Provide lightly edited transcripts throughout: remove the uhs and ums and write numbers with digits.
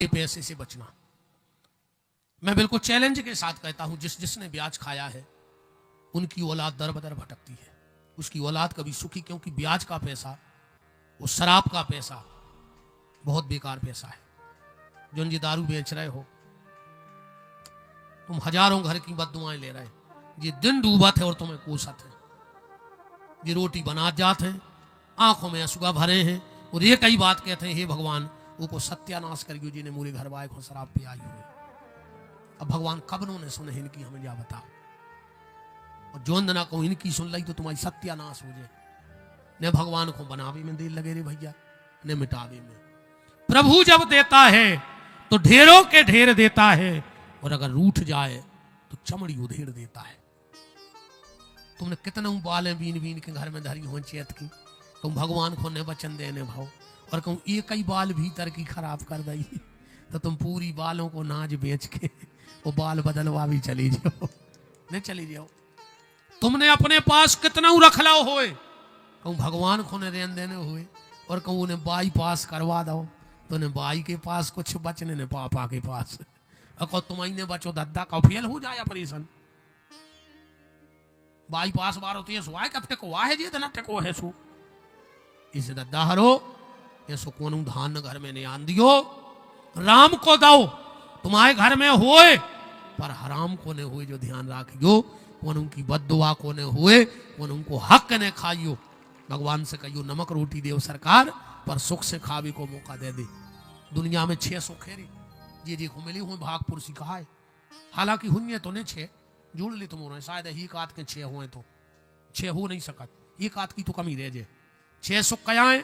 पैसे से बचना। मैं बिल्कुल चैलेंज के साथ कहता हूं, जिसने ब्याज खाया है उनकी औलाद दर बदर भटकती है, उसकी औलाद कभी सुखी, क्योंकि ब्याज का पैसा, वो शराब का पैसा बहुत बेकार पैसा है। जो जी दारू बेच रहे हो तुम, हजारों घर की बददुआएं ले रहे, ये दिन डूबत है और तुम्हें कोसत है, ये रोटी बना जाते हैं, आंखों में आंसुआ भरे हैं और ये कई बात कहते हैं, हे भगवान उनको सत्यानाश करियो जिन्हें मूरे घर वाले को शराब पियाई हुई। अब भगवान कब ने सुने इनकी, हमें जा बताओ। और जो ना कहूं इनकी सुन ली तो तुम्हारी सत्यानाश हो जाए। ने भगवान को बनावे में देर लगे रे भैया, ने मिटावे में। प्रभु जब देता है तो ढेरों के ढेर देता है, और अगर रूठ जाए तो चमड़ी उधेड़ देता है। तुमने कितना बालें बीन बीन के घर में धरी हो चेत की, तुम भगवान को ने वचन देने भाव और कहूं एक ही बाल भीतर की खराब कर दई, तो तुम पूरी बालों को नाज बेच के वो बाल बदलवा भी चली जाओ, नहीं चली जाओ। तुमने अपने पास कितना रख लो होए, कहूं भगवान को ने देन देने हुए, और कहूं उन्हें बाई पास करवा दो, तो ने बाई के पास कुछ बचने ने पापा के पास, और तुम्हारी ने बचो दद्दा का फेल हो जाए ऑपरेशन। बाई पास बारो तो ये सुहा कब टेको है जी, इतना टेको है सु इसे दद्दा हरो, ये सुकून धान घर में नहीं आन दियो, राम को दो तुम्हारे घर में होए, पर हराम को ने हुए जो ध्यान राखियो, उनकी बद्दुआ को ने हुए, उनको हक ने खाइयो। भगवान से कहियो नमक रोटी दे सरकार, पर सुख से खावे को मौका दे दे। दुनिया में 6 सुख है जी जी को मिली हुई भागपुर सिखा है, हालांकि हुई तो ने 6 जुड़ ली तुम, शायद ही कात के 6 हुए तो 6 हो नहीं सकत, एक आत की तो कमी रह जे। 6 सुख क्या है?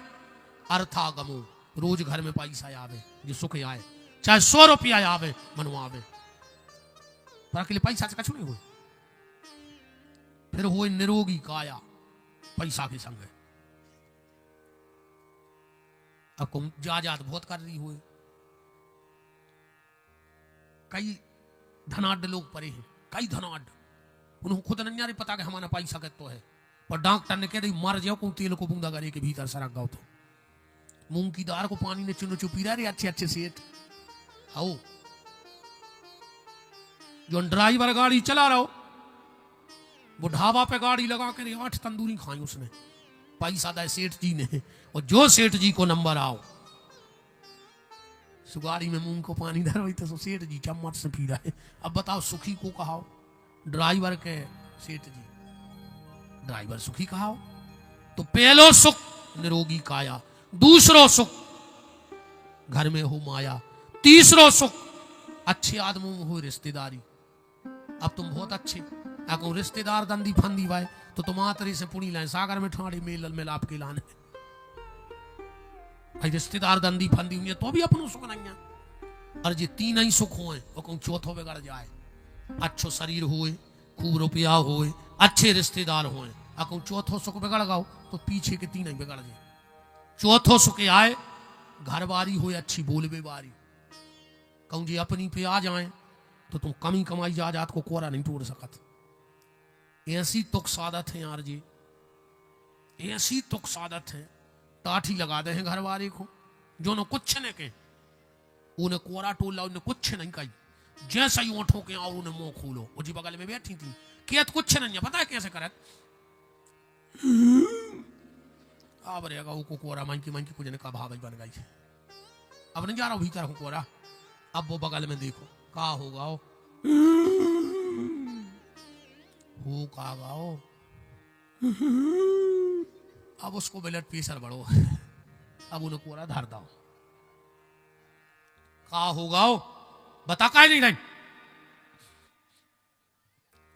अर्थागमो, रोज घर में पैसा आवे जो सुख आए, चाहे 100 रुपया आवे मनो आवे, पर अकेले पैसा से कछु नहीं हुए। फिर हुए निरोगी काया, पैसा के संग अब को जात बहुत कर रही हुए। कई धनाढ़ लोग पड़े हैं, कई धनाढ़, उन्हें खुद नहीं पता कि हमारा पैसा कितना है, पर डॉक्टर ने कह दी मर जाओ को तेल को बूंदा करे के भीतर सरक गाओ, तो मूंग की दाल को पानी ने चुनो चुपी रहे अच्छे अच्छे सेठ आओ। जो ड्राइवर गाड़ी चला रहा हो वो ढाबा पे गाड़ी लगा कर 8 तंदूरी खाई उसने, पैसा दे सेठ जी ने, और जो सेठ जी को नंबर आओ सुगाड़ी में मूंग को पानी धरो तो सेठ जी चम्मच से पी रहा है। अब बताओ सुखी को कहाओ? ड्राइवर के सेठ जी, ड्राइवर सुखी कहाओ? तो पहलो सुख निरोगी काया, दूसरो सुख घर में हो माया, तीसरो सुख अच्छे आदमों में हो रिश्तेदारी। अब तुम बहुत अच्छे अगर रिश्तेदार दंदी फंदी भाई तो तुम आतरी से पुणी लाए सागर में ठाड़ी मेल मिलाप के लाने भाई, रिश्तेदार दंदी फंदी हुई है तो भी अपनों सुख नहीं है। और ये 3 ही सुख हुए और कहूं चौथो बिगड़ जाए, अच्छो शरीर हुए, खूब रुपया हुए, अच्छे रिश्तेदार हुए, कहूं चौथो सुख बिगड़ गाओ तो पीछे के 3 ही बिगड़ जाए। चौथो सुख आए घर बारी हुए, अच्छी बोलबे बारी, कहूं जी अपनी पे आ जाए तो तुम कमी कमाई जात को कोरा नहीं तोड़ सकत। ऐसी तुक सादत है यार जी, ऐसी तुक सादत है, टाठी लगा दे हैं घर वाले को, जो न कुछ ने के उन्हें कोरा टोला, उन्हें कुछ नहीं कही, जैसा ही ओठो के और उन्हें मुंह खोलो। वो जी बगल में बैठी थी, कियत कुछ नहीं है, पता है कैसे करत? अब रहेगा वो कोरा मंकी मंकी कुछ ने का भाव बन गई, अब नहीं जा रहा भीतर हूं कोरा। अब वो बगल में देखो का होगा हो का गाओ, अब उसको ब्लड प्रेशर बढ़ो, अब उन्हें कोरा धर दो, का होगा बता का नहीं रही।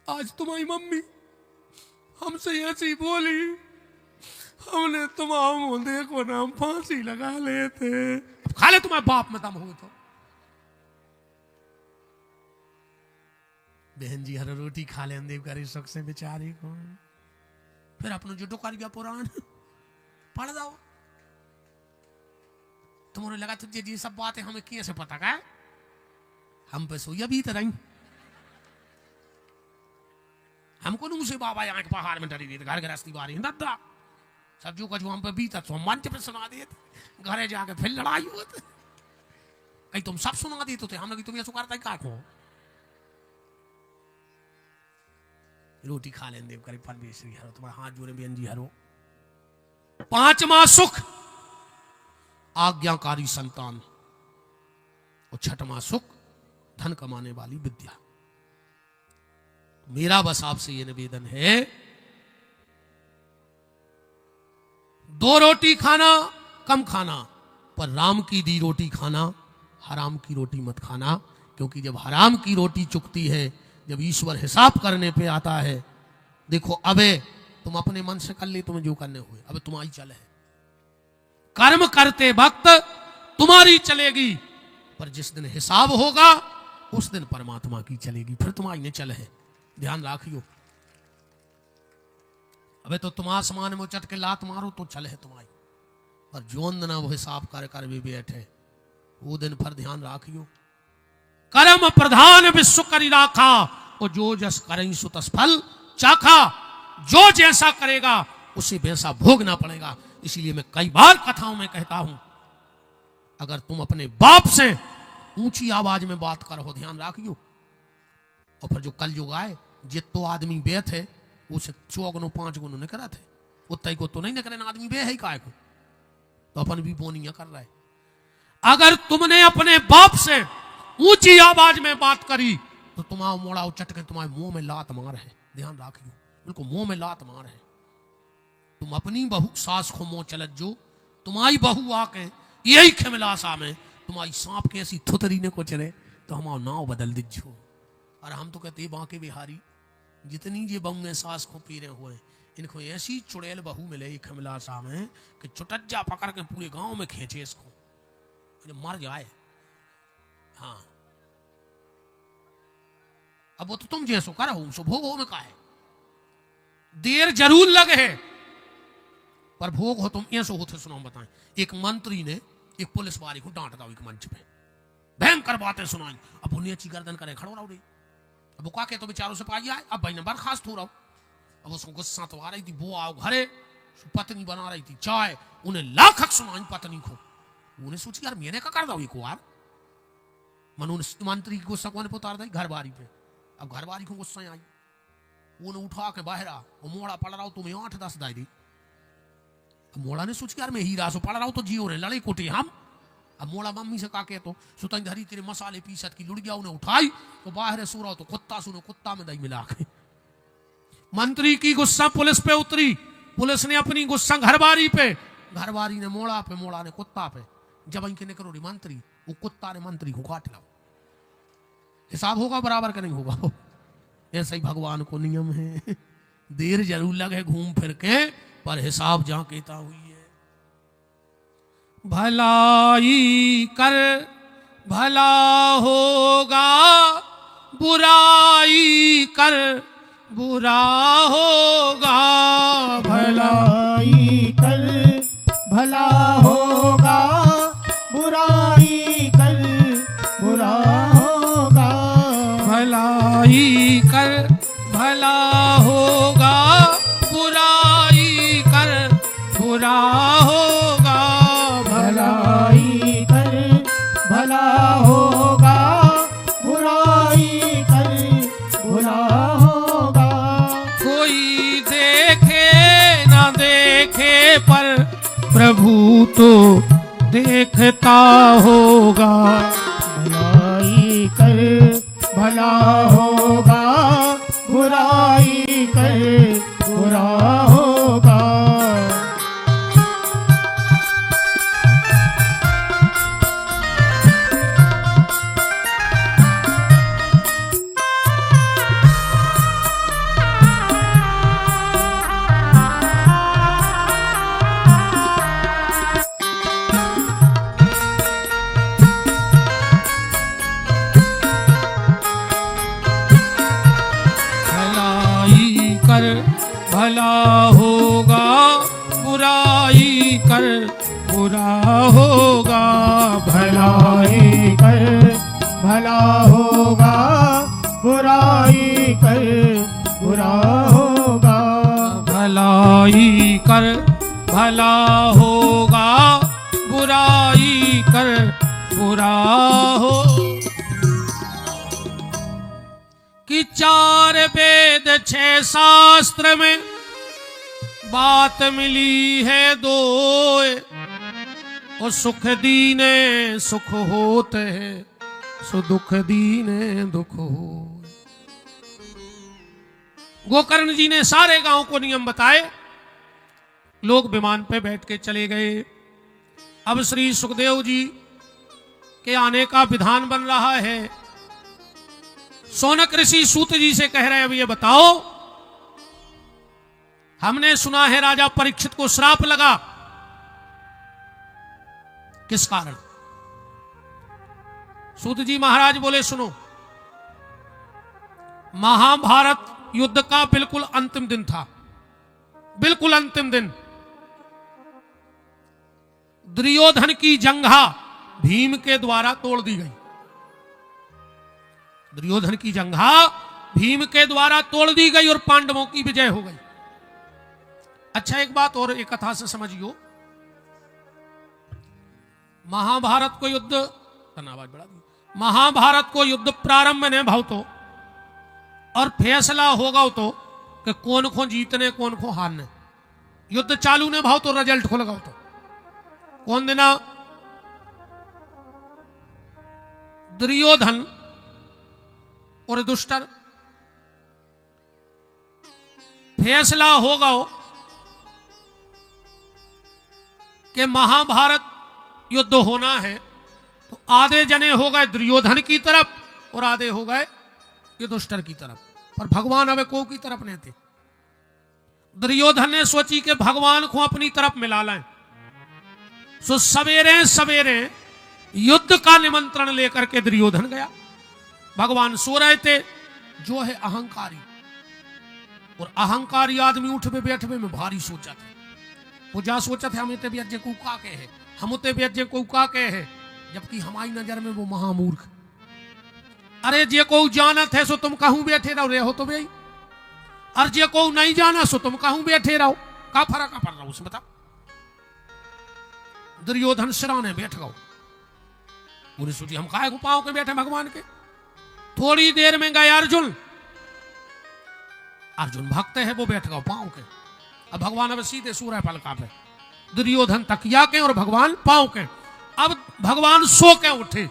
आज तुम्हारी मम्मी हमसे ऐसी बोली, हमने तुम्हारा मुंह देखो ना, हम फांसी लगा लेते। अब खा ले तुम्हारे बाप में दम हो तो। बहन जी हर रोटी खा ले देव करे सुख से बेचारे को, फिर अपने जो कर गया पुराण पढ़ जाओ। तुम्हारे लगा तुझे जी सब बातें हमें किए से पता का, हम पे सोया भी तरह हमको न मुझे बाबा यहाँ के पहाड़ में डरी घर गृहस्थी बारी दद्दा सब्जू का जो हम पे बीता तो हम मंच पे सुना दिए, घरे जाके फिर लड़ाई होती। कहीं तुम सब सुना दी तो थे हम लगी तुम ये सुकारता ही काटो रोटी खा लें देव करे परमेश्वरी हरो तुम्हारा हाथ जोड़े बेन जी हरो। पांचवा सुख आज्ञाकारी संतान और छठवां सुख धन कमाने वाली विद्या। मेरा बस आपसे यह निवेदन है, 2 रोटी खाना कम खाना, पर राम की दी रोटी खाना, हराम की रोटी मत खाना। क्योंकि जब हराम की रोटी चुकती है, जब ईश्वर हिसाब करने पे आता है, देखो अबे तुम अपने मन से कर ले तुम्हें जो करने हुए, अबे तुम्हारी चल है। कर्म करते वक्त तुम्हारी चलेगी, पर जिस दिन हिसाब होगा उस दिन परमात्मा की चलेगी, फिर तुम्हारी नहीं चल है। ध्यान रखियो। अबे तो तुम आसमान में चट के लात मारो तो चल है तुम्हारी, पर जोन दिन वो हिसाब कर भी बैठे वो दिन पर ध्यान रखियो। कर्म प्रधान विश्व करी राखा, और जो जस करें सो तस फल चाखा। जो जैसा करेगा उसे वैसा भोगना पड़ेगा। इसीलिए मैं कई बार कथाओं में कहता हूं, अगर तुम अपने बाप से ऊंची आवाज में बात करो, ध्यान रखियो। और फिर जो कल युग आए जितो आदमी बे थे उसे 4 गुनो 5 गुनो नहीं करा थे, उतना को तो नहीं न करे ना, आदमी बे है काय को, तो अपन भी बोनिया कर रहा है। अगर तुमने अपने बाप से ऊंची आवाज में बात करी तो तुम्हारा मोड़ा उचट के तुम्हारे मुंह में लात मार है। ध्यान रखियो, बिल्कुल मुंह में लात मार है। तुम अपनी बहू सास को मुंह चलत जो, तुम्हारी बहू आके यही खिमलासा में तुम्हारी सांप के ऐसी थुतरी ने को चले तो हमारा नाव बदल दीजो। और हम तो कहते बांके बिहारी जितनी ये बहू सास को पी रहे हुए, इनको ऐसी चुड़ैल बहू मिले खिमलासा में कि चुटज्जा पकड़ के पूरे गांव में खींचे इसको, मर जाए। हाँ, अब वो तो तुम जैसो करो सो भोग हो में का है, देर जरूर लगे है पर भोग हो तुम ऐसो होते। सुनो बताएं, एक मंत्री ने एक पुलिस वाली को डांटा एक मंच पे, भयंकर बातें सुनाई। अब उन्हें अच्छी गर्दन करे खड़ो रहो, अब वो का के तो बेचारों से पाई आए, अब भाई ने बर्खास्त हो रहा। अब उसको गुस्सा तो आ रही थी, वो आओ घरे पत्नी बना रही थी चाय, उन्हें लाख सुनाई पत्नी को। उन्हें सोची यार मैंने का कर दो एक बार, मनु मंत्री की गुस्सा को उतार दी घर बारी पे। अब घर बारी को गुस्सा आई, उन्हें उठा के बाहर आ, वो मोड़ा पड़ रहा हो तुम्हें 8-10 दाई दी। मोड़ा ने सोच यार मैं हीरा सो पड़ रहा हूं तो जियो रे लड़े कोटे हम। अब मोड़ा मम्मी से का के तो सुतन धरी तेरे मसाले पीसत की लुड़िया उन्हें उठाई तो बाहर सो रहा तो कुत्ता सुनो, कुत्ता में दही मिला के। मंत्री की गुस्सा पुलिस पे उतरी, पुलिस ने अपनी गुस्सा घरबारी पे, घरबारी ने मोड़ा पे, मोड़ा ने कुत्ता पे। जब इनके निकलो मंत्री, वो कुत्ता ने मंत्री को काट लाओ। हिसाब होगा बराबर का नहीं होगा, ऐसा ही भगवान को नियम है। देर जरूर लगे घूम फिर के, पर हिसाब जहां कहता हुई है। भलाई कर भला होगा, बुराई कर बुरा होगा। भलाई कर भला होगा, बुराई कर बुरा होगा। भलाई कर भला होगा, बुराई कर बुरा होगा। भलाई कर भला होगा, बुराई कर बुरा होगा। कोई देखे ना देखे पर प्रभु तो देखता होगा। भलाई कर भला होगा, बुराई कर बुरा होगा। भला होगा, बुराई कर बुरा होगा। भलाई कर भला होगा, बुराई कर बुरा होगा। भलाई कर भला होगा, बुराई कर बुरा छह शास्त्र में बात मिली है दो, और सुख दीने सुख होते हैं, सो दुख दीने दुख हो। गोकर्ण जी ने सारे गांव को नियम बताए, लोग विमान पे बैठ के चले गए। अब श्री सुखदेव जी के आने का विधान बन रहा है। शौनक ऋषि सूत जी से कह रहे हैं, अब ये बताओ, हमने सुना है राजा परीक्षित को श्राप लगा, किस कारण? सूत जी महाराज बोले, सुनो, महाभारत युद्ध का बिल्कुल अंतिम दिन था, बिल्कुल अंतिम दिन। दुर्योधन की जंघा भीम के द्वारा तोड़ दी गई। दुर्योधन की जंघा भीम के द्वारा तोड़ दी गई और पांडवों की विजय हो गई। अच्छा, एक बात और एक कथा से समझियो, महाभारत को युद्ध, आवाज बढ़ा दी, महाभारत को युद्ध प्रारंभ ने भाव तो और फैसला होगा तो कि कौन को जीतने कौन को हारने, युद्ध चालू ने भाव तो रिजल्ट को लगाओ तो कौन देना? दुर्योधन और दुष्टर। फैसला होगा कि महाभारत युद्ध होना है तो आधे जने हो गए दुर्योधन की तरफ और आधे हो गए ये दुष्टर की तरफ, पर भगवान अब को की तरफ नहीं थे। दुर्योधन ने सोची कि भगवान को अपनी तरफ मिला लें, सो सवेरे सवेरे युद्ध का निमंत्रण लेकर के दुर्योधन गया। भगवान सो रहे थे, जो है अहंकारी, और अहंकारी आदमी उठवे बैठवे में भारी सोचा था। वो जा सोचा था, हम इतने भी को का के है, हम उतने भी को का के है, जबकि हमारी नजर में वो महामूर्ख। अरे जे को जानत है सो तुम कहूं बैठे रहो, रे हो तो भाई, और जे को नहीं जाना सो तुम कहूं बैठे रहो, का फर्क पड़ रहा उसमें बताओ। दुर्योधन सिराने बैठ गए। पूरी सोची हम काहे को पांव के बैठे भगवान के। थोड़ी देर में गए अर्जुन, अर्जुन भक्त है, वो बैठ गए पांव के। अब भगवान अब सीधे सूर्य पलका पे, दुर्योधन तकिया के और भगवान पांव के। अब भगवान सो के उठे।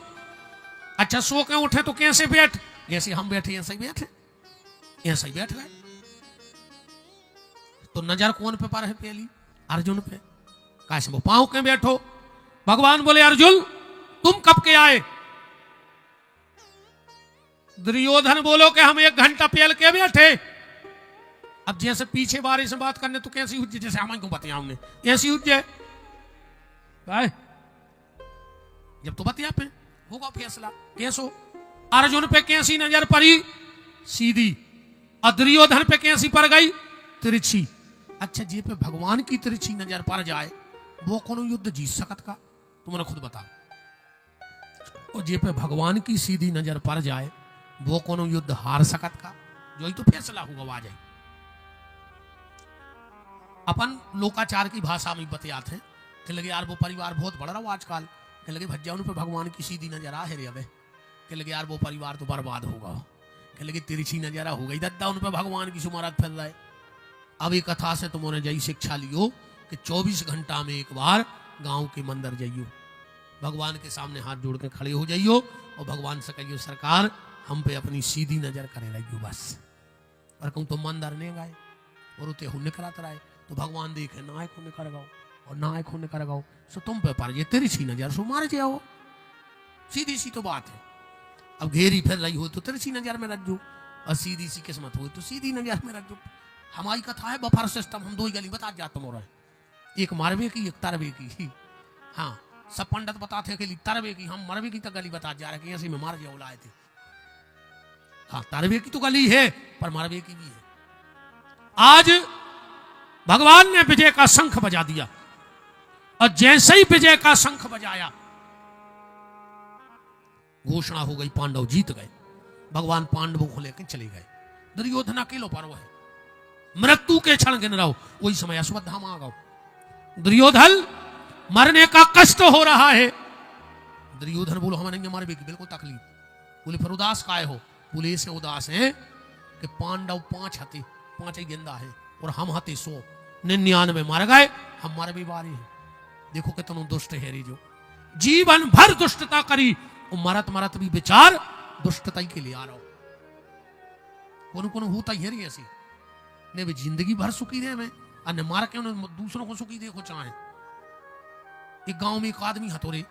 अच्छा, सो के उठे तो कैसे बैठ? जैसे हम बैठे ऐसे ही बैठे, ऐसे ही बैठ गए। तो नजर कौन पे पर है? पहली अर्जुन पे। कैसे वो पांव के बैठो? भगवान बोले, अर्जुन तुम कब के आए? दुर्योधन बोलो कि हम 1 घंटा पहल के बैठे। अब जैसे पीछे बारे से बात करने तो कैसी हुई, जैसे हमें क्यों बताया हमने, ऐसी हुई जाए जब तो बतिया पे होगा फैसला। कैसो? अर्जुन पे कैसी नजर पड़ी? सीधी। और दुर्योधन पे कैसी पड़ गई? तिरछी। अच्छा, जे पे भगवान की तिरछी नजर पड़ जाए वो कौन युद्ध जीत सकत का? तुमने खुद बता। और जे पे भगवान की सीधी नजर पड़ जाए वो कौन युद्ध हार सकत का? जो ही तो फैसला होगा वहां जाए। अपन लोकाचार की भाषा में बतियाते हैं कि लगे यार वो परिवार बहुत बढ़ रहा हो आजकल, कि लगे भज्जा उन पे भगवान की सीधी नजर आ है रे, अबे कि लगे यार वो परिवार तो बर्बाद होगा, कि लगे तिरछी नजर हो गई दद्दा उन पे भगवान की सुमारत फैल रहा है। अब एक कथा से तुमने जई शिक्षा लियो कि 24 घंटा में एक बार गांव के मंदिर जाइयो, भगवान के सामने हाथ जोड़ के खड़े हो जाइयो और भगवान से कहियो सरकार हम पे अपनी सीधी नजर करे रहियो बस। और कहूँ तो मंदिर नहीं गए और उते हुन कराता रहे तो भगवान देखे ना आंख होने कर गाओ और ना आंख होने कर गाओ, सो तुम पे पर ये तिरछी नजर सो मार जाओ। सीधी सी तो बात है। अब घेरी फिर रही हो तो तिरछी नजर में रख दो, और सीधी सी किस्मत हो तो सीधी नजर में रख दो। हमारी कथा है बफर सिस्टम, हम 2 ही गली बता जाते हो रहा है, एक मरवे की एक तरवे की। हाँ, सब पंडित बताते कि तरवे की, हम मरवे की तो गली बता जा रहे कि ऐसे में मार जाओ लाए थे। हाँ, तरवे की तो गली है पर मरवे की भी है। आज भगवान ने विजय का शंख बजा दिया, और जैसे ही विजय का शंख बजाया घोषणा हो गई पांडव जीत गए। भगवान पांडवों को लेकर चले गए। दुर्योधन अकेलो पर्व है, मृत्यु के क्षण गिन रहो, वही समय अश्वत्थामा आ गओ। दुर्योधन मरने का कष्ट हो रहा है। दुर्योधन बोलो हमें नहीं मरबे की बिल्कुल तकलीफ। बोले फिर उदास काहे हो? बोले ऐसे उदास है कि पांडव 5 हते, 5 ही गेंदा है और हम हते 100, 99 मर गए, हम मर भी बारी है। देखो कितनो दुष्ट है रे, जो जीवन भर दुष्टता करी और मरत मरत भी विचार दुष्टता ही के लिए आ रहा हो। कौन कौन होता ही है ऐसी ने भी जिंदगी भर सुखी रहे में अन्य मार के उन्हें दूसरों को सुखी देखो चाहे। एक गांव में एक आदमी हथोरे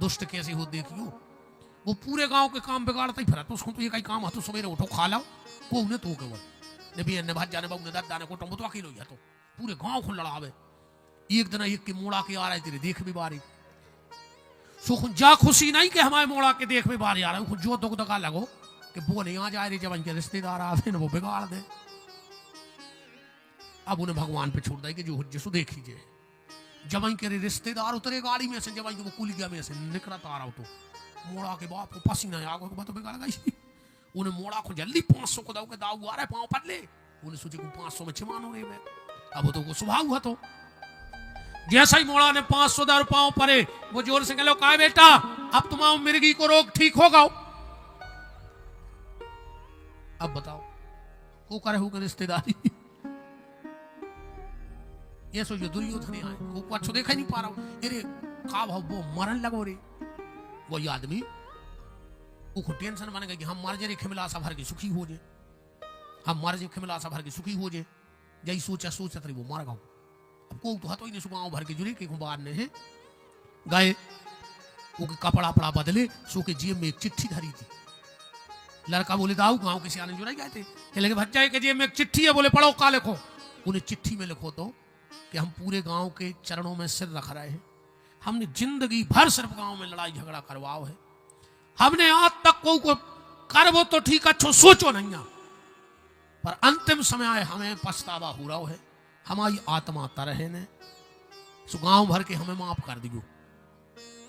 दुष्ट कैसे हो देखियो, वो पूरे गांव के काम बिगाड़ता ही फिरा, तो उसको तो ये कई काम हतो सवेरे उठो खा लाओ को उन्हें तो केवल ने भी अन्य भाज जाने बाबू ने दाद दाने को टम्बो तो अकेलो ही तो पूरे गांव को लड़ावे। एक दिन एक के मोड़ा के आ रहे तेरे देख भी बारी सुख जा खुशी नहीं कि हमारे मोड़ा के देख भी बारी आ रहा है, जो दुख दगा लगो कि वो नहीं आ जाए रे, जब इनके रिश्तेदार आते वो बिगाड़ दे। अब उन्हें भगवान पे छोड़ दे कि जो जिसको देख लीजिए, जब इनके रिश्तेदार उतरे गाड़ी में से, जब इनके वो कुलिया में से निकलता आ रहा हो तो मोड़ा के बाप को पसीना आ गया तो बिगाड़ गई। उन्हें मोड़ा को जल्दी 500 को दाऊ के दाऊ आ रहा है पाँव पर ले, उन्हें सोचे को 500 में छिमान हो रही है। अब तो को स्वभाव हुआ, तो जैसा ही मोड़ा ने 500 दारू पाँव परे वो जोर से कहलो कहा बेटा अब तुम्हारा मिर्गी को रोग ठीक होगा। अब बताओ को करे होगा रिश्तेदारी, ये सोचो दुर्योधन आए को अच्छो देखा ही नहीं पा रहा हूं, अरे का भाव वो मरण लगो रे। वही आदमी को टेंशन बन गया कि हम मर जे खिमलासा भर के सुखी हो जे, हम मर जे खिमलासा भर के सुखी हो जे। जही सोचा तरी वो मर गो। अब को तो हतो ही नहीं सुगाव भर के जुड़े के बार ने है गए वो कपड़ा पड़ा बदले सो के जेब में एक चिट्ठी धरी थी। लड़का बोले दाऊ गांव के सियाने जुड़े गए थे, चले भज्जा के जेब में एक चिट्ठी है, बोले पढ़ो का लिखो। उन्हें चिट्ठी में लिखो तो कि हम पूरे गांव के चरणों में सिर रख रहे हैं, हमने जिंदगी भर सिर्फ गांव में लड़ाई झगड़ा करवाओ है, हमने आज तक को करवो तो ठीक अच्छो सोचो नहीं, पर अंतिम समय आए हमें पछतावा हो रहा है, हमारी आत्मा तरह ने सो गांव भर के हमें माफ कर दियो।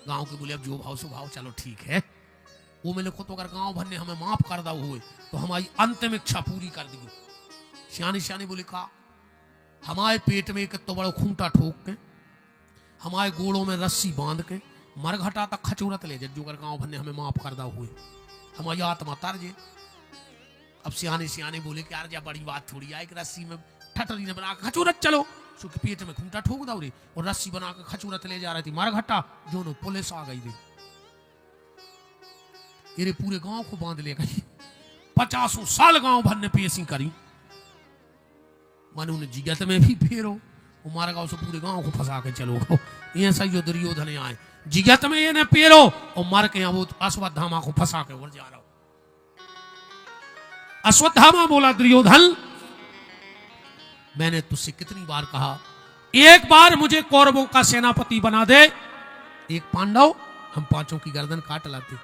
गांव के बोले अब जो भाव सो भाव चलो ठीक है, वो में लिखो तो अगर गांव भर ने हमें माफ कर दा हुए तो हमारी अंतिम इच्छा पूरी कर दियो। सियानी सियानी बोले का हमारे पेट में एक तो बड़ा खूंटा ठोक के हमारे गोड़ों में रस्सी बांध के मरघटा तक खचूरत ले जो अगर गांव भर ने हमें माफ कर दा हुए हमारी आत्मा तर जे। अब सियाने सियाने बोले कि यार जा बड़ी बात थोड़ी आए कि रस्सी में ठटरी ने बना के खचूरत चलो, सो के पेट में खूंटा ठोक दाऊ रे और रस्सी बना के खचूरत ले जा रही थी मरघटा, जो पुलिस आ गई रे, ये पूरे गांव को बांध ले गई। 50 साल गांव भर ने पेशी करी, माने उन्हें जिगत में भी फेरो, हमारा गांव से पूरे गांव को फंसा के चलो। ये सही जो दुर्योधन आए जिगत में ये ने पेरो और मर के वो अश्वत्थामा को फंसा के उड़ जा रहा। अश्वत्थामा बोला दुर्योधन मैंने तुझसे कितनी बार कहा एक बार मुझे कौरवों का सेनापति बना दे, एक पांडव हम 5 की गर्दन काट लाते।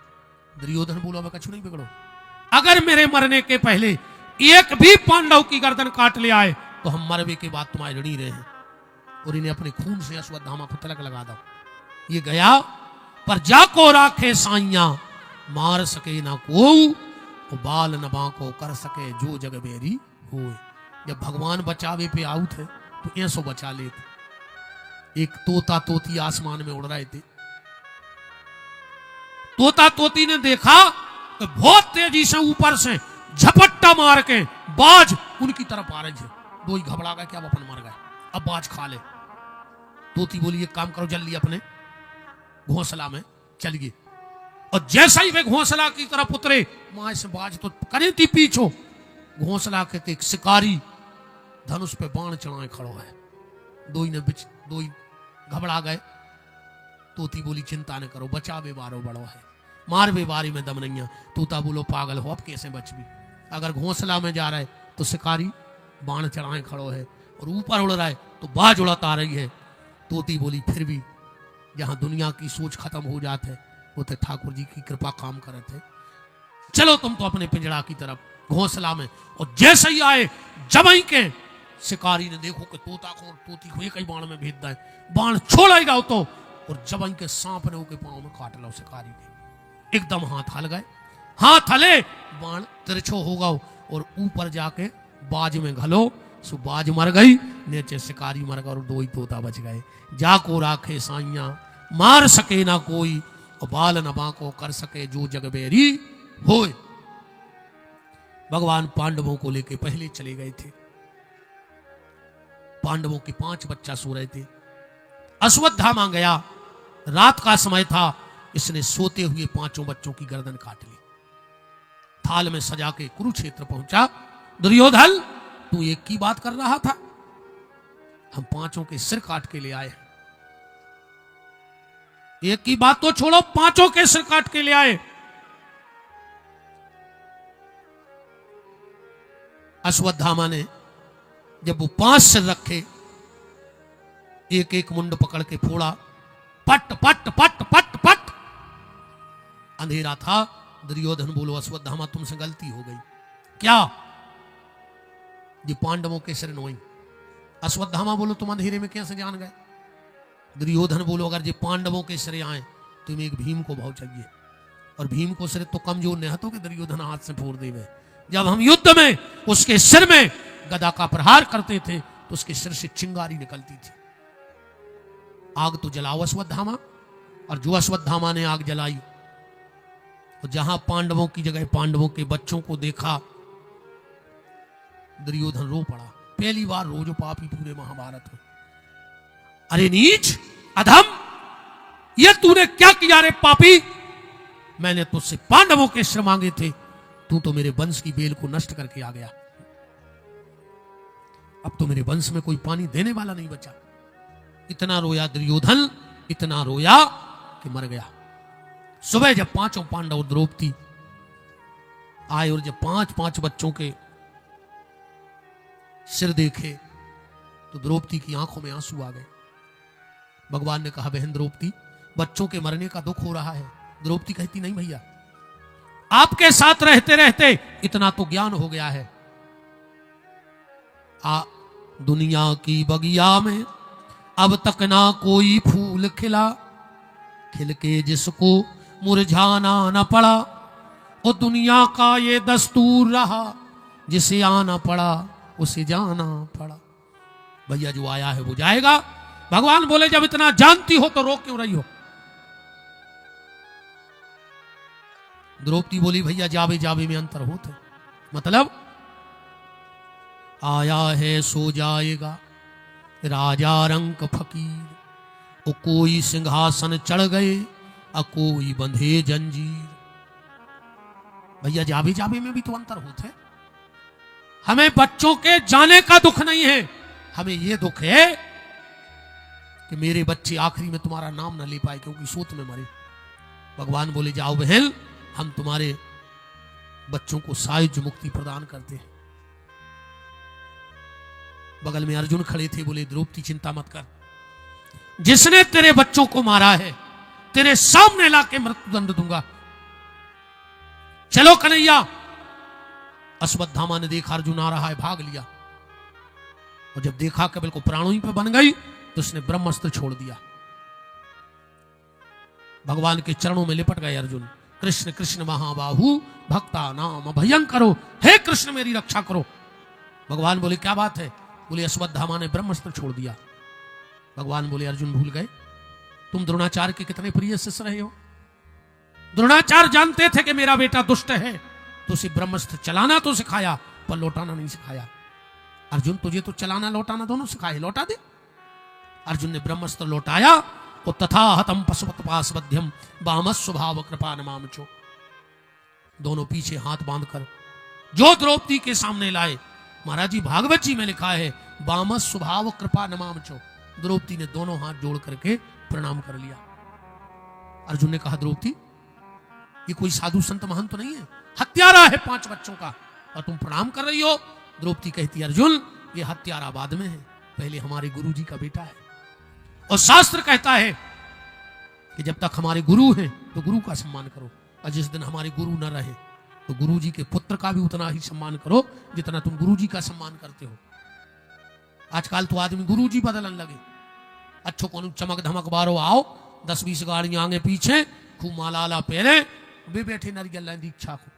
दुर्योधन बोला मैं कछु नहीं बिगड़ो, अगर मेरे मरने के पहले एक भी पांडव की गर्दन काट ले आए तो हम मरवे के बाद तुम्हारे लड़ी रहे हैं। और इन्हें अपने खून से अश्वत्थामा को तिलक लगा दो। ये गया पर जाको राखे साइया मार सके ना को बाल नबा को कर सके जो जग बेरी होए। जब भगवान बचावे पे आऊ थे तो ऐसो बचा लेते। एक तोता तोती आसमान में उड़ रहे थे, तोता तोती ने देखा कि बहुत तेजी से ऊपर से झपट्टा मार के बाज उनकी तरफ आ रही है। दो ही घबरा गए कि अब अपन मर गए, अब बाज खा ले। तोती बोली एक काम करो जल्दी अपने घोंसला में चलिए, और जैसा ही वे घोंसला की तरफ उतरे वहां से बाज तो करे थी पीछो, घोंसला के एक शिकारी धनुष पे बाण चढ़ाए खड़ो है। दो ही घबरा गए। तोती बोली चिंता न करो बचावे बारो बड़ो है, मार बे बारी में दम नहीं है। तोता बोलो पागल हो अब कैसे बच भी, अगर घोंसला में जा रहा है तो शिकारी बाण चढ़ाए खड़ो है और ऊपर उड़ रहा है तो बाज उड़त आ रही है। तोती बोली फिर भी जहां दुनिया की सोच खत्म हो जाते है वो तो ठाकुर जी की कृपा काम करते है, चलो तुम तो अपने पिंजड़ा की तरफ घोंसला में। और जैसे ही आए जबई के शिकारी ने देखो कि तोता को और तोती को एक ही बाण में भेद दे, बाण छोड़ेगा तो और जबई के सांप ने उसके पांव में काट लो शिकारी ने। एकदम हाथ हल गए, हाथ हले बाण तिरछो होगा और ऊपर जाके बाज में घलो, सो बाज मर गई, नीचे शिकारी मर गया और 2 ही तोता बच गए। जाको राखे साइया मार सके ना कोई और बाल नबा को कर सके जो जग बेरी होए। भगवान पांडवों को लेके पहले चले गए थे। पांडवों के 5 बच्चा सो रहे थे। अश्वत्थामा गया, रात का समय था, इसने सोते हुए 5 बच्चों की गर्दन काट ली। थाल में सजा के कुरुक्षेत्र पहुंचा। दुर्योधन, तू एक की बात कर रहा था, हम 5 के सिर काट के ले आए। एक की बात तो छोड़ो, 5 के सिर काट के ले आए। अश्वत्थामा ने जब वो 5 सिर रखे, एक एक मुंड पकड़ के फोड़ा, पट पट पट पट पट। अंधेरा था। दुर्योधन बोलो, अश्वत्थामा तुमसे गलती हो गई। क्या? ये पांडवों के सिर नोई। अश्वत्थामा बोलो, तुम अंधेरे में कैसे जान गए? दुर्योधन बोलो, अगर ये पांडवों के सिर आए, तुम्हें एक भीम को भाव चाहिए, और भीम को सिर तो कमजोर नहीं तो कि दुर्योधन हाथ से फोड़ देवे। जब हम युद्ध में उसके सिर में गदा का प्रहार करते थे तो उसके सिर से चिंगारी निकलती थी। आग तो जलाओ अश्वत्थामा। और जो अश्वत्थामा ने आग जलाई, तो जहां पांडवों की जगह पांडवों के बच्चों को देखा, दुर्योधन रो पड़ा। पहली बार रो जो पापी पूरे महाभारत में। अरे नीच, अधम, ये तूने क्या किया रे पापी? मैंने तुझसे पांडवों के सिर मांगे थे, तू तो मेरे वंश की बेल को नष्ट करके आ गया। अब तो मेरे वंश में कोई पानी देने वाला नहीं बचा। इतना रोया दुर्योधन, इतना रोया कि मर गया। सुबह जब 5 पांडव द्रौपदी आए और जब 5 बच्चों के सिर देखे, तो द्रौपदी की आंखों में आंसू आ गए। भगवान ने कहा, बहन द्रौपदी, बच्चों के मरने का दुख हो रहा है। द्रौपदी कहती, नहीं भैया, आपके साथ रहते रहते इतना तो ज्ञान हो गया है। दुनिया की बगिया में अब तक ना कोई फूल खिला, खिल के जिसको मुरझाना न पड़ा। और दुनिया का ये दस्तूर रहा, जिसे आना पड़ा उसे जाना पड़ा। भैया जो आया है वो जाएगा। भगवान बोले, जब इतना जानती हो तो रोक क्यों रही हो? द्रौपदी बोली, भैया जावे जावे में अंतर होते। मतलब आया है सो जाएगा, राजा रंक फकीर। ओ कोई सिंहासन चढ़ गए, अ कोई बंधे जंजीर। भैया जावे जावे में भी तो अंतर होते। हमें बच्चों के जाने का दुख नहीं है, हमें यह दुख है कि मेरे बच्चे आखिरी में तुम्हारा नाम न ले पाए क्योंकि सोत में मरे। भगवान बोले, जाओ बहन, हम तुम्हारे बच्चों को सायुज मुक्ति प्रदान करते हैं। बगल में अर्जुन खड़े थे, बोले, द्रौपदी चिंता मत कर, जिसने तेरे बच्चों को मारा है तेरे सामने लाके मृत्युदंड दूंगा। चलो कन्हैया। अश्वत्थामा ने देखा अर्जुन आ रहा है, भाग लिया, और जब देखा केवल को प्राणों ही पे बन गई तो उसने ब्रह्मास्त्र छोड़ दिया। भगवान के चरणों में लिपट गए अर्जुन। कृष्ण कृष्ण महाबाहु भक्ता नाम भयंकरो, हे कृष्ण मेरी रक्षा करो। भगवान बोले, क्या बात है? बोले, अश्वत्थामा ने ब्रह्मास्त्र छोड़ दिया। भगवान बोले, अर्जुन भूल गए तुम द्रोणाचार्य के कितने प्रिय शिष्य रहे हो। द्रोणाचार्य जानते थे कि मेरा बेटा दुष्ट है, तो उसे ब्रह्मास्त्र चलाना तो सिखाया पर लौटाना नहीं सिखाया। अर्जुन, तुझे तो चलाना लौटाना दोनों सिखाए, लौटा दे। अर्जुन ने ब्रह्मास्त्र लौटाया, और तथा हतम पशुपत पासवध्यम बामस स्वभाव कृपा नमामचो। दोनों पीछे हाथ बांधकर जो द्रौपदी के सामने लाए। महाराज जी भागवत जी में लिखा है, बामस स्वभाव कृपा नमामचो। द्रौपदी ने दोनों हाथ जोड़ करके प्रणाम कर लिया। अर्जुन ने कहा, द्रौपदी ये कोई साधु संत महान तो नहीं है, हत्यारा है 5 बच्चों का, और तुम प्रणाम कर रही हो। द्रौपदी कहती, अर्जुन ये हत्यारा बाद में है, पहले हमारे गुरु जी का बेटा है। और शास्त्र कहता है कि जब तक हमारे गुरु हैं तो गुरु का सम्मान करो, और जिस दिन हमारे गुरु न रहे तो गुरु जी के पुत्र का भी उतना ही सम्मान करो जितना तुम गुरु जी का सम्मान करते हो। आजकल तो आदमी गुरु जी बदलने लगे। अच्छो कौन चमक धमक बारो आओ, 10-20 गाड़ियां आगे पीछे, खूब माला पहने, वे बैठे नरियल दीक्षा को।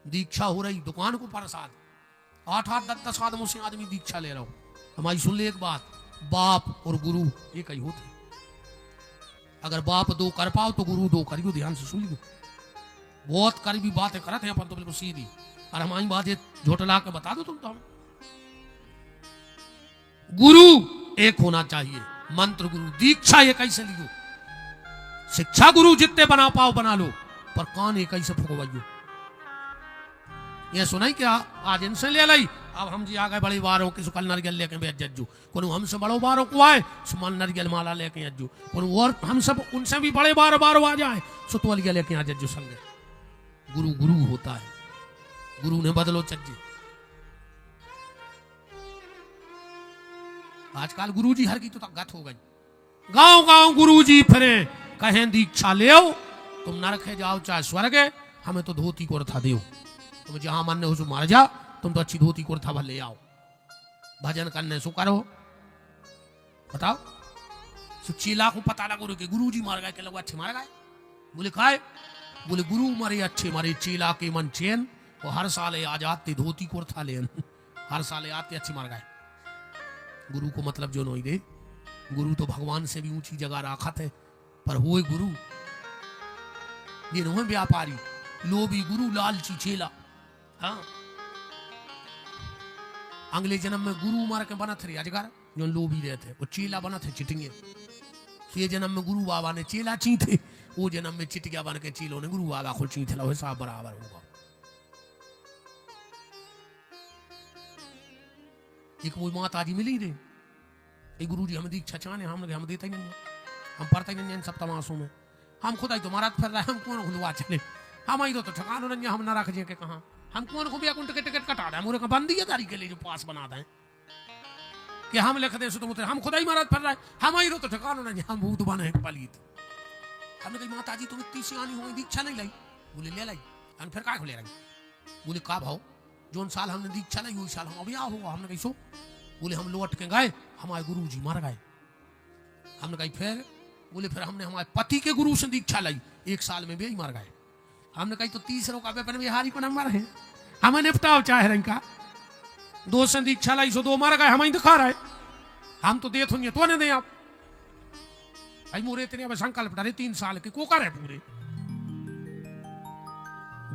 दीक्षा हो रही दुकान को प्रसाद, 8-8, 10-10 आदमों से आदमी दीक्षा ले रहा हो। हमारी सुन ले एक बात, बाप और गुरु एक ही होते। अगर बाप 2 कर पाओ तो गुरु 2 करियो। ध्यान से सुन लो, बहुत करीबी बातें करते हैं अपन तो बिल्कुल सीधी। और हमारी बात ये झोटला के बता दो तुम तो हम गुरु एक होना चाहिए, मंत्र गुरु, दीक्षा ये कैसे लियो, शिक्षा गुरु जितने बना पाओ बना लो, पर कान एक कैसे फुकवाइयो। ये सुनाई क्या आज इनसे ले लाई, अब हम जी आ गए बड़ी बारों की सुकल नरियल लेके बेच जज्जू, कोनो हमसे बड़ो बारों को आए सुमन नरियल माला लेके अज्जू, कोनो और हम सब उनसे भी बड़े बार आ जाए सुतवलिया लेके आ जज्जू संगे। गुरु गुरु होता है, गुरु ने बदलो चज्जे। आजकल गुरु जी हर की तो गत हो गई, गांव गांव गुरु जी फिरे, कहें दीक्षा ले आओ, तुम नरक जाओ चाहे स्वर्ग है, हमें तो धोती कुर्ता दो, तुम जहां मन हो सो मार जा, तुम तो अच्छी धोती कुर्ता भर ले आओ, भजन करने सो करो। बताओ चीला को पता लगा कि गुरु जी मार गए, के लोग अच्छे मार गए, बोले खाए, बोले गुरु मरे अच्छे मरे, चीला के मन चैन, वो हर साल आ जाते धोती कुर्ता ले, हर साल आते अच्छे मार गए। गुरु को मतलब जो नहीं दे, गुरु तो भगवान से भी ऊंची जगह रखा थे, पर होए गुरु ये नहीं व्यापारी, लोभी गुरु लालची चेला। हाँ अगले जन्म में गुरु मार के बना थे अजगर, जो लोभी रहते वो चेला बना थे चिटिंगे, ये जन्म में गुरु बाबा ने चेला ची थे, वो जन्म में चिटिया बन के चीलों ने गुरु बाबा को ची थे, सब बराबर होगा। एक वो माता जी मिली रे, गुरु जी हमें दीक्षा चाहने, हम देते ही नहीं है, हम पढ़ते ही नहीं है सप्तमासों में, हम खुदा ही तो महाराज फिर रहे, हम कौन खुलवा चले, हम आई तो ठकानो नहीं, हम ना रख जे के कहा, हम कौन को भी अकुंठ के टिकट कटा दें, मोरे का बंदी है दारी के लिए जो पास बना दें कि हम लिख दे, तो हम खुदा ही महाराज फिर रहे, हम आई तो ठकानो नहीं, हम भूत बने पलीत। हमने कही माता जी तुम इतनी सियानी हो, दीक्षा नहीं लाई, बोले ले लाई, हम फिर काय खुले रही, बोले का भाव, जोन साल हमने दीक्षा लाई वही साल हम अभी आ होगा, हमने कही सो, बोले हम लौट के गए, हमारे गुरु जी मर गए, हमने कही फिर, बोले फिर हमने हमारे पति के गुरु से दीक्षा लाई, एक साल में भी मर गए, हमने कही तो तीसरों का वेपन बिहारी को नंबर है, हमें निपटाव चाहे रही का, दो से दीक्षा लाई सो दो मर गए, हमें दिखा रहे, हम तो देत होंगे तो नहीं दे आप भाई मोरे इतने अब संकल्प डाले 3 साल के को करे पूरे।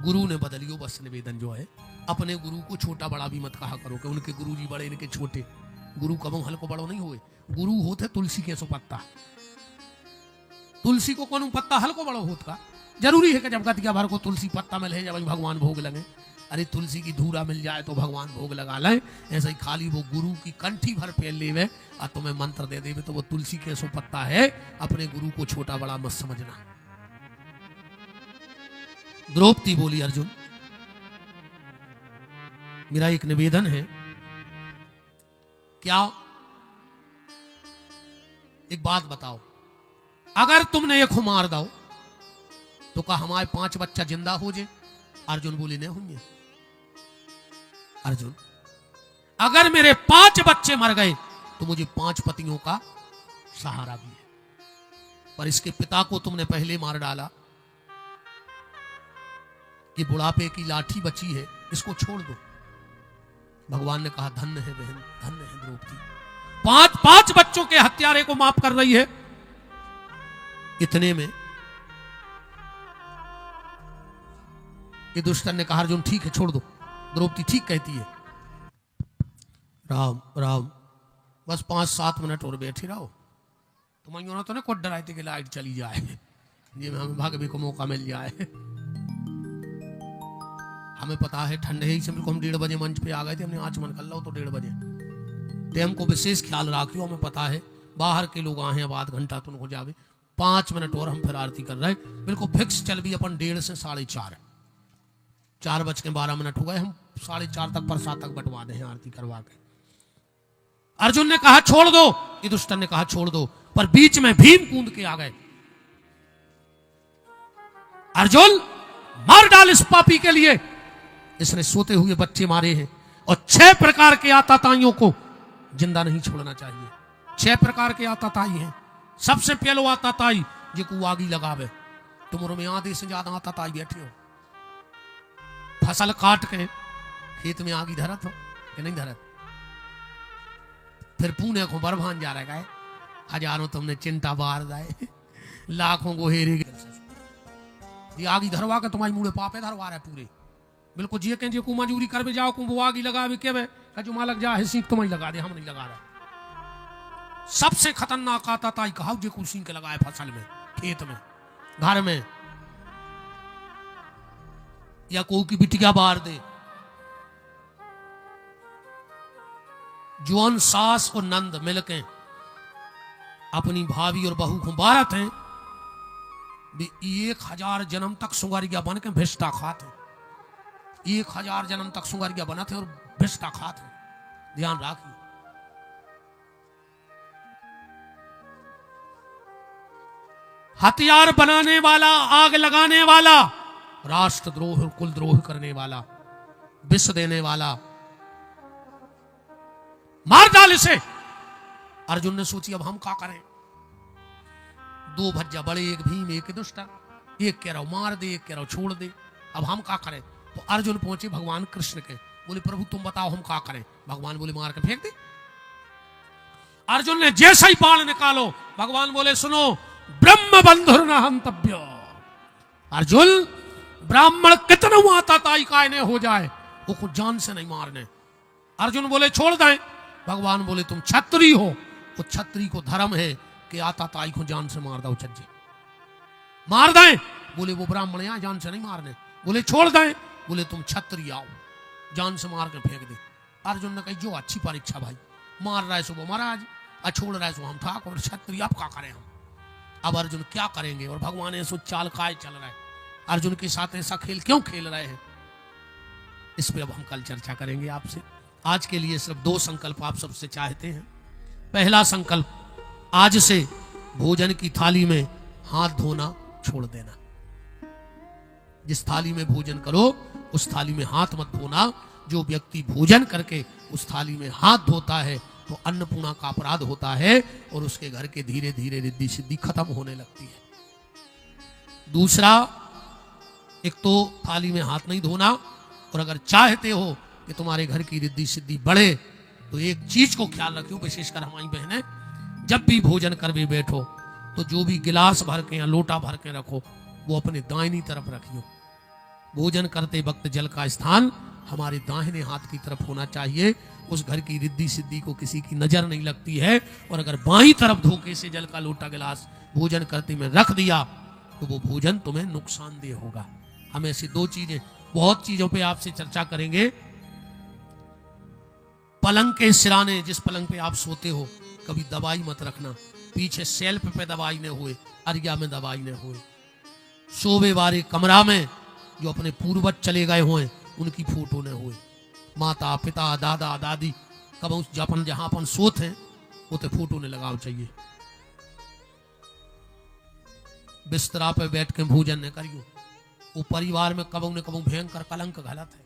गुरु ने बदलियो बस निवेदन जो है, अपने गुरु को छोटा बड़ा भी मत कहा करो कि उनके गुरु जी बड़े इनके छोटे, गुरु कबो हल्को बड़ो नहीं हुए, गुरु होते तुलसी के सो पत्ता, तुलसी को कौन पत्ता हल्को बड़ो होत का, जरूरी है कि जब गतिया भर को तुलसी पत्ता में ले जब भगवान भोग लगे, अरे तुलसी की धूरा मिल जाए तो भगवान भोग लगा ले, ऐसे ही खाली वो गुरु की कंठी भर पेल लेवे और तुम्हें मंत्र दे देवे तो वो तुलसी के सो पत्ता है, अपने गुरु को छोटा बड़ा मत समझना। द्रौपदी बोली अर्जुन मेरा एक निवेदन है, क्या एक बात बताओ, अगर तुमने एक मार दो तो क्या हमारे 5 बच्चा जिंदा हो जाए? अर्जुन बोले नहीं होंगे। अर्जुन अगर मेरे 5 बच्चे मर गए तो मुझे 5 पतियों का सहारा भी है, पर इसके पिता को तुमने पहले मार डाला, ये बुढ़ापे की लाठी बची है, इसको छोड़ दो। भगवान ने कहा धन्य है बहन, धन्य है द्रौपदी, 5 बच्चों के हत्यारे को माफ कर रही है। इतने में ये दुष्टन ने कहा अर्जुन ठीक है छोड़ दो, द्रौपदी ठीक कहती है, राम राम बस 5-7 मिनट और बैठे रहो, तुम्हारी तो ना को डराए थे कि लाइट चली जाए, ये हमें भागने को मौका मिल जाए। हमें पता है ठंडे ही से हम 1:30 बजे मंच पे आ गए थे, हमने आचमन कर लो तो 1:30 बजे, टाइम को विशेष ख्याल रखियो, हमें पता है बाहर के लोग आए हैं, अब आध घंटा तो उनको जावे, 5 मिनट और हम फिर आरती कर रहे हैं, बिल्कुल फिक्स चल भी अपन 1:30 से 4:30, 4:12 हो गए, हम 4:30 तक प्रसाद तक बंटवा दे आरती करवा के। अर्जुन ने कहा छोड़ दो, ये दुष्टन ने कहा छोड़ दो, पर बीच में भीम कूद के आ गए, अर्जुन मार डाल इस पापी के लिए, इसने सोते हुए बच्चे मारे हैं, और 6 प्रकार के आताताइयों को जिंदा नहीं छोड़ना चाहिए। 6 प्रकार के आताताई हैं, सबसे पहलो आताताई जिको आगी लगावे, तुम में आधे से ज्यादा आताताई बैठे हो, फसल काट के खेत में आगी धरत हो कि नहीं धरत, फिर पुणे को बरभान जा रहा है, हजारों तुमने चिंता बार जाए, लाखों को हेरे ये आगी धरवा के तुम्हारी मुड़े पापे धरवा रहे पूरे, बिल्कुल जी कहें को मंजूरी कर भी जाओ को वो आगी लगा भी के जो मालक जा है सीख तुम्हें लगा दे, हम नहीं लगा रहे। सबसे खतरनाक आता ताई कहा जे को सीख के लगाए फसल में, खेत में, घर में, या को की बिटिया बार दे। जौन सास और नंद मिलके अपनी भाभी और बहू को बारत हैं, 1000 जन्म तक सुंगारिया बन के भिष्टा खाते, 1000 जन्म तक सुंगारिया बनते और भिष्टा खाते। ध्यान राखिए। हथियार बनाने वाला, आग लगाने वाला, राष्ट्रद्रोह और कुलद्रोह करने वाला, विष देने वाला, मार डाल इसे। अर्जुन ने सोची अब हम क्या करें, 2 भज्जा बड़े, एक भीम एक दुष्टा, एक कह रहा मार दे, एक कह रहा छोड़ दे, अब हम क्या करें। तो अर्जुन पहुंचे भगवान कृष्ण के, बोले प्रभु तुम बताओ हम क्या करें। भगवान बोले मार के फेंक दे। अर्जुन ने जैसा ही बाण निकालो, भगवान बोले सुनो ब्रह्म बंधुर न हंतव्य। अर्जुन ब्राह्मण कितना आता ताई काय ने हो जाए, वो कुछ जान से नहीं मारने। अर्जुन बोले छोड़ दें। भगवान बोले तुम छत्री हो, वो छत्री को धर्म है कि आता ताई को जान से मार दो, छज्जे मार दें। बोले वो ब्राह्मण यहाँ जान से नहीं मारने। बोले छोड़ दें। बोले तुम छत्री आओ, जान से मार के फेंक दे। अर्जुन ने कही जो अच्छी परीक्षा भाई, मार रहा है सो वो महाराज, छोड़ रहा है सो हम ठाकुर छत्री, अब क्या करें हम। अब अर्जुन क्या करेंगे, और भगवान ऐसो चाल काय चल रहा है, अर्जुन के साथ ऐसा खेल क्यों खेल रहे हैं, इस पे अब हम कल चर्चा करेंगे आपसे। आज के लिए सिर्फ 2 संकल्प आप सबसे चाहते हैं। पहला संकल्प, आज से भोजन की थाली में हाथ धोना छोड़ देना। जिस थाली में भोजन करो उस थाली में हाथ मत धोना। जो व्यक्ति भोजन करके उस थाली में हाथ धोता है तो अन्नपूर्णा का अपराध होता है और उसके घर के धीरे धीरे रिद्धि सिद्धि खत्म होने लगती है। दूसरा, एक तो थाली में हाथ नहीं धोना, और अगर चाहते हो कि तुम्हारे घर की रिद्धि सिद्धि बढ़े तो एक चीज को ख्याल रखियो, विशेषकर हमारी बहनें, जब भी भोजन कर भी बैठो तो जो भी गिलास भर के या लोटा भर के रखो वो अपने दाहिनी तरफ रखियो। भोजन करते वक्त जल का स्थान हमारे दाहिने हाथ की तरफ होना चाहिए। उस घर की रिद्धि सिद्धि को किसी की नजर नहीं लगती है। और अगर बाईं तरफ धोखे से जल का लोटा गिलास भोजन करते में रख दिया तो वो भोजन तुम्हें नुकसानदेह होगा। हम ऐसी 2 चीजें, बहुत चीजों पे आपसे चर्चा करेंगे। पलंग के सिराने, जिस पलंग पे आप सोते हो, कभी दवाई मत रखना। पीछे सेल्फ पे दवाई न हुए, अरिया में दवाई न हुए। शोबे वाले कमरा में जो अपने पूर्वज चले गए हुए उनकी फोटो न हुए। माता पिता दादा दादी कब अपन जहां अपन सोत हैं उते फोटो ने लगाओ चाहिए। बिस्तरा पे बैठ के भोजन न करियो। वो परिवार में कबू न कबू भयंकर कलंक गलत है।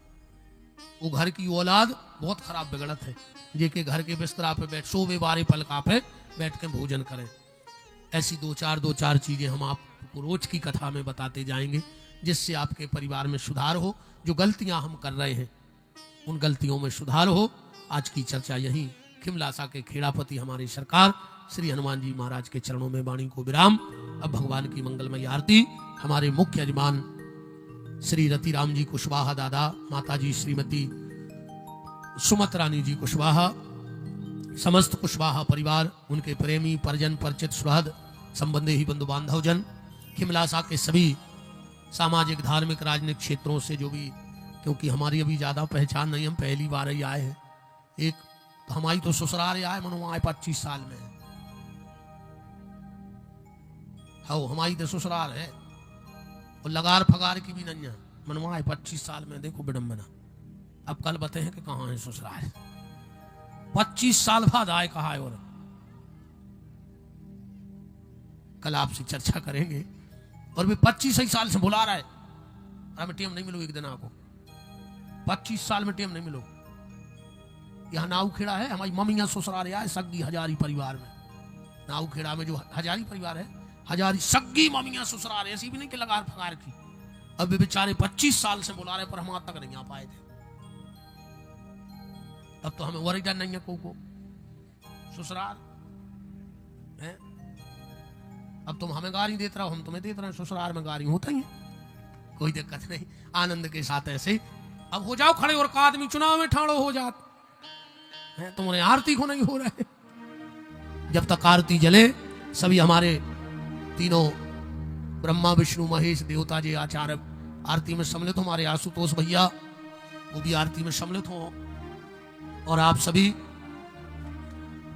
वो घर की औलाद बहुत खराब बिगड़त है जे के घर के बिस्तरा पे बैठ सोवे बारे पलका पे बैठ के भोजन करें। ऐसी 2-4 चीजें हम आपको रोज की कथा में बताते जाएंगे जिससे आपके परिवार में सुधार हो। जो गलतियां हम कर रहे हैं उन गलतियों में सुधार हो। आज की चर्चा यहीं खिमलासा के खेड़ापति हमारे सरकार श्री हनुमान जी महाराज के चरणों में वाणी को विराम। अब भगवान की मंगलमय आरती हमारे मुख्य यजमान श्री रतिराम जी कुशवाहा दादा, माता जी श्रीमती सुमत रानी जी कुशवाहा, समस्त कुशवाहा परिवार, उनके प्रेमी परिजन परिचित सुहृद संबंधी ही बंधु बांधव जन, खिमलासा के सभी सामाजिक धार्मिक राजनीतिक क्षेत्रों से जो भी, क्योंकि हमारी अभी ज्यादा पहचान नहीं, हम पहली बार ही आए हैं। एक तो हमारी तो ससुराल आए मनो आए 25 साल में हाँ, हमारी तो ससुराल है और लगार फगार की भी नहीं है। मनवाए 25 साल में देखो विडंबना। अब कल बताए हैं कि कहाँ है ससुराल। 25 साल बाद आए कहा है। और कल आपसे चर्चा करेंगे। और भी 25 साल से बुला रहा है, हमें टेम नहीं मिलो एक दिन आपको। 25 साल में टेम नहीं मिलो। यहाँ नाऊ खेड़ा है, हमारी मम्मियाँ ससुराल आए सग्गी हजारी परिवार में। नाऊ खेड़ा में जो हजारी परिवार है, हजारी सग्गी मम्मियाँ ससुराल, ऐसी भी नहीं कि लगार फगार की। अब वे बेचारे 25 साल से बुला रहे पर हम आज तक नहीं आ पाए थे। अब तो हमें वरीडा नहीं है को ससुराल है। अब तुम हमें गाली देते रहो, हम तुम्हें देते रहे। ससुराल में गाली होता ही है, कोई दिक्कत नहीं। आनंद के साथ ऐसे अब हो जाओ खड़े और का आदमी चुनाव में ठाड़ो हो जात है, तुम्हारे आरती को नहीं हो रहे। जब तक आरती जले सभी हमारे तीनों ब्रह्मा विष्णु महेश देवता जी आचार्य आरती में सम्मिलित हो, हमारे आशुतोष भैया वो भी आरती में सम्मिलित हो, और आप सभी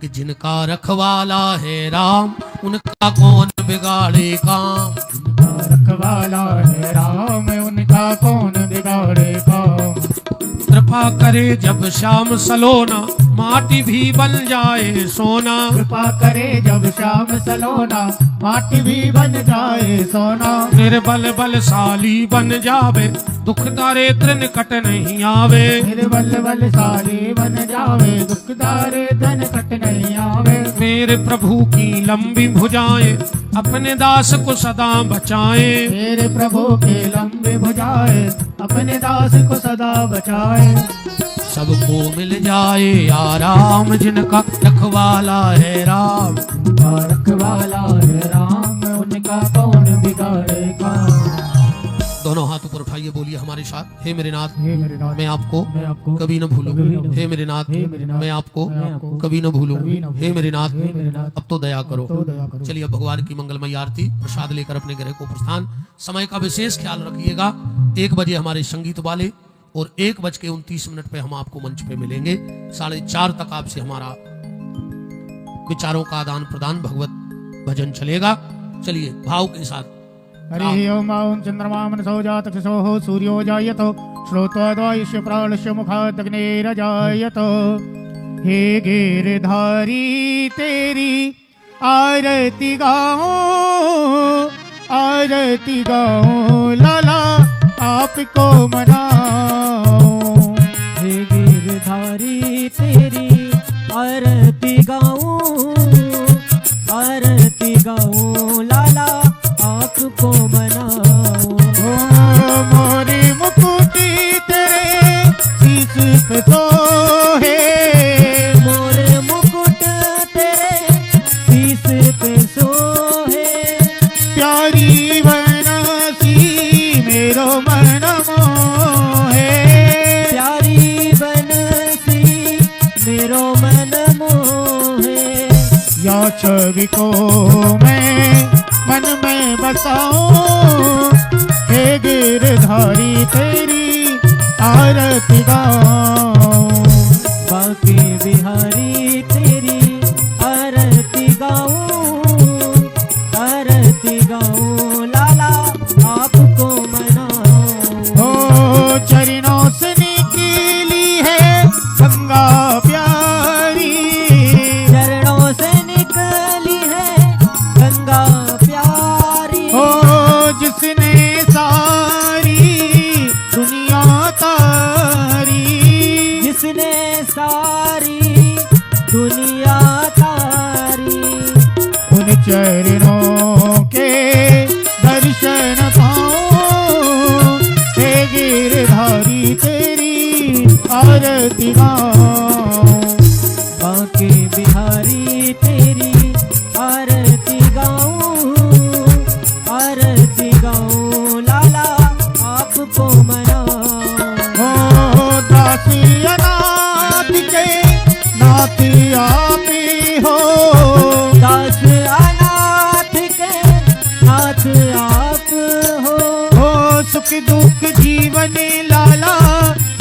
कि जिनका रखवाला है राम उनका कौन बिगाड़े काम, रखवाला है राम उनका कौन बिगाड़े काम। कृपा करे जब श्याम सलोना माटी भी बन जाए सोना, कृपा करे जब श्याम सलोना माटी भी बन जाए सोना। निर्बल बलशाली बन जावे दुख दारिद्र निकट नहीं आवे, निर्बल बलशाली बन जावे दुख दारिद्र निकट नहीं आवे। मेरे प्रभु की लंबी भुजाएं अपने दास को सदा बचाए, मेरे प्रभु के लंबे भुजाए अपने दास को सदा बचाए। सबको मिल जाए आराम जिनका रखवाला है राम, उनका रखवाला है राम उनका कौन बिगाड़ेगा। दोनों हाथ ऊपर उठाइए, बोलिए हमारे साथ, हे मेरे नाथ हे मेरे नाथ मैं आपको मैं आपको कभी न भूलूं, कभी न भूलूं। हे मेरे नाथ हे मेरे नाथ मैं आपको मैं आपको कभी न भूलूं, कभी न भूलूं। हे मेरे नाथ हे मेरे नाथ अब तो दया करो। तो दया करो। चलिए अब भगवान की मंगलमयी आरती प्रसाद लेकर अपने गृह को प्रस्थान। समय का विशेष ख्याल रखिएगा, 1 बजे हमारे संगीत वाले और 1:29 पे हम आपको मंच पे मिलेंगे। 4:30 तक आपसे हमारा विचारों का आदान प्रदान भगवत भजन चलेगा। चलिए भाव के साथ। हरि ओम ओम चंद्रमा मनसो जातक्षसोः सूर्यो जायतो श्रोत्वाद्वायुष्य प्राणस्य मुखादग्निरजायतो। हे गिरधारी तेरी आरती गाओ लाला आपको मनाओ। हे गिरधारी तेरी आरती गाऊं लाला आपको मनाऊं। ओ मोरी मुकुटी तेरे शीश पे सोहे, मोरे मुकुट तेरे शीश पे सोहे। प्यारी बनसी मेरो मन मोहे, प्यारी बनसी मेरो मन मोहे। या छवि को मैं मन में बसाऊं। हे गिरधारी तेरी आरती गाऊं, बाकी बिहारी तेरी आरती गाऊं लाला आपको मनाऊं। ओ चरणों से निकली है गंगा प्यारी, चरणों से निकली है गंगा प्यारी। ओ जिसने सारी दुनिया तारी, जिसने सारी दुनिया तारी। उन चरणों के दर्शन पाऊं। हे गिरधारी तेरी आरती गाऊं, बाकी बिहारी तेरी आरती गाऊं लाला आपको मनाऊं। ओ दासी अनाथ के नाथ आप ही हो, दास अनाथ के नाथ आप हो। ओ सुख दुख जीवन लाला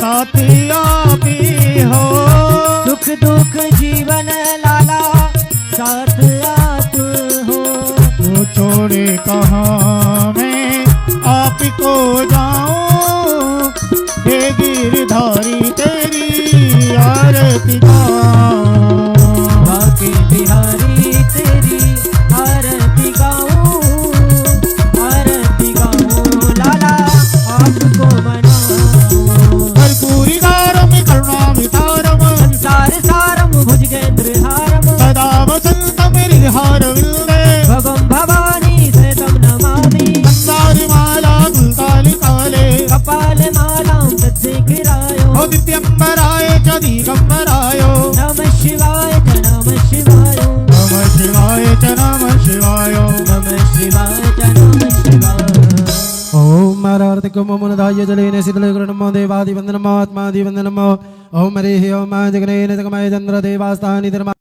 साथ आप ही हो। सुख दुख जीवन लाला साथ आप हो। तो छोड़े कहाँ मैं आपको जाऊं। हे गिरधारी तेरी आरती गाऊं, बाकी बिहारी तेरी आरती गाऊं लाला आपको मनाऊं। कर्पूरी गारम करुणामि तारम, संसार सारम भुजगेंद्रहारम। सदा वसंतम हृदहार विल्ले, भवम भवानी सतम नमामि। संसारी माला गुलतालि काले, कपाल मालां तत्सेखिरायो। ओ दित्यंबराय च दिगंबराय, नमः शिवाय च नमः शिवाय। नमः शिवाय च नमः शिवाय। नमः शिवाय च नमः शिवाय। ओम मारा आरती कुमुदाय जलेन शीतले नमो देवादिवंदनमो आत्मादिवंदनमो ओम हरिः ओम जगनेन जगमय चंद्र देवास्तानि धर्मा